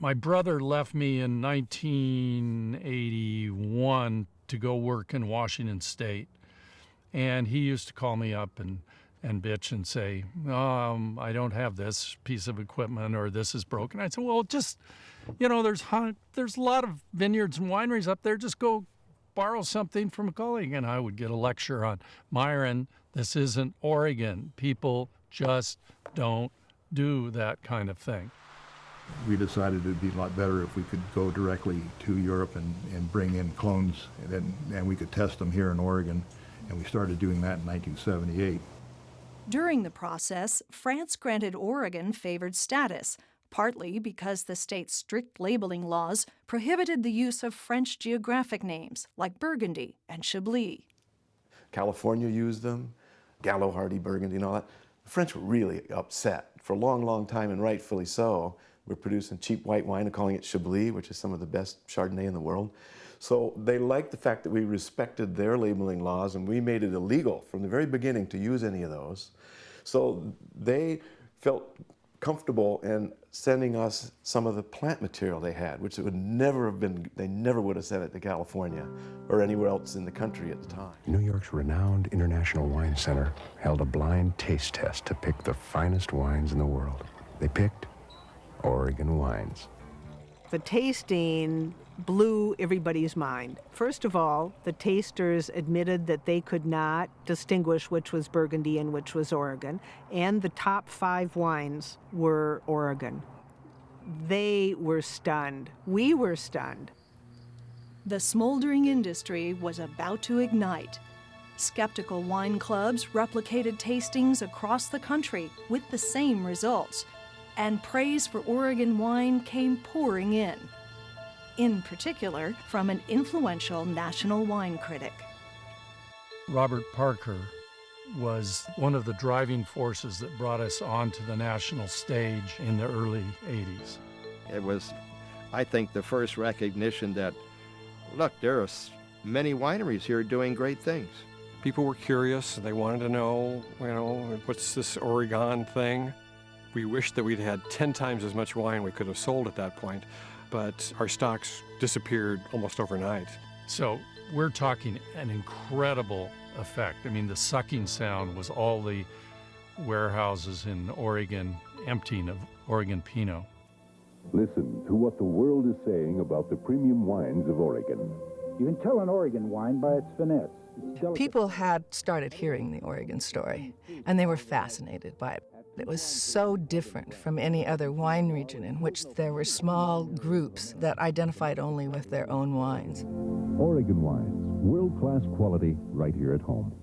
My brother left me in 1981 to go work in Washington State. And he used to call me up and bitch and say, I don't have this piece of equipment, or this is broken. I'd say, well, just, there's a lot of vineyards and wineries up there. Just go borrow something from a colleague. And I would get a lecture on, Myron, this isn't Oregon. People just don't do that kind of thing. We decided it'd be a lot better if we could go directly to Europe and bring in clones, and we could test them here in Oregon. And we started doing that in 1978. During the process, France granted Oregon favored status, partly because the state's strict labeling laws prohibited the use of French geographic names like Burgundy and Chablis. California used them, Gallo, Hardy, Burgundy, and all that. The French were really upset. For a long, long time, and rightfully so, we're producing cheap white wine and calling it Chablis, which is some of the best Chardonnay in the world. So they liked the fact that we respected their labeling laws, and we made it illegal from the very beginning to use any of those. So they felt comfortable in sending us some of the plant material they had, which it would never have been, they never would have sent it to California or anywhere else in the country at the time. New York's renowned International Wine Center held a blind taste test to pick the finest wines in the world. They picked Oregon wines. The tasting blew everybody's mind. First of all, the tasters admitted that they could not distinguish which was Burgundy and which was Oregon, and the top 5 wines were Oregon. They were stunned. We were stunned. The smoldering industry was about to ignite. Skeptical wine clubs replicated tastings across the country with the same results, and praise for Oregon wine came pouring in particular from an influential national wine critic. Robert Parker was one of the driving forces that brought us onto the national stage in the early 80s. It was, I think, the first recognition that, look, there are many wineries here doing great things. People were curious. They wanted to know, what's this Oregon thing? We wished that we'd had 10 times as much wine we could have sold at that point, but our stocks disappeared almost overnight. So we're talking an incredible effect. I mean, the sucking sound was all the warehouses in Oregon emptying of Oregon Pinot. Listen to what the world is saying about the premium wines of Oregon. You can tell an Oregon wine by its finesse. People had started hearing the Oregon story, and they were fascinated by it. It was so different from any other wine region in which there were small groups that identified only with their own wines. Oregon wines, world-class quality right here at home.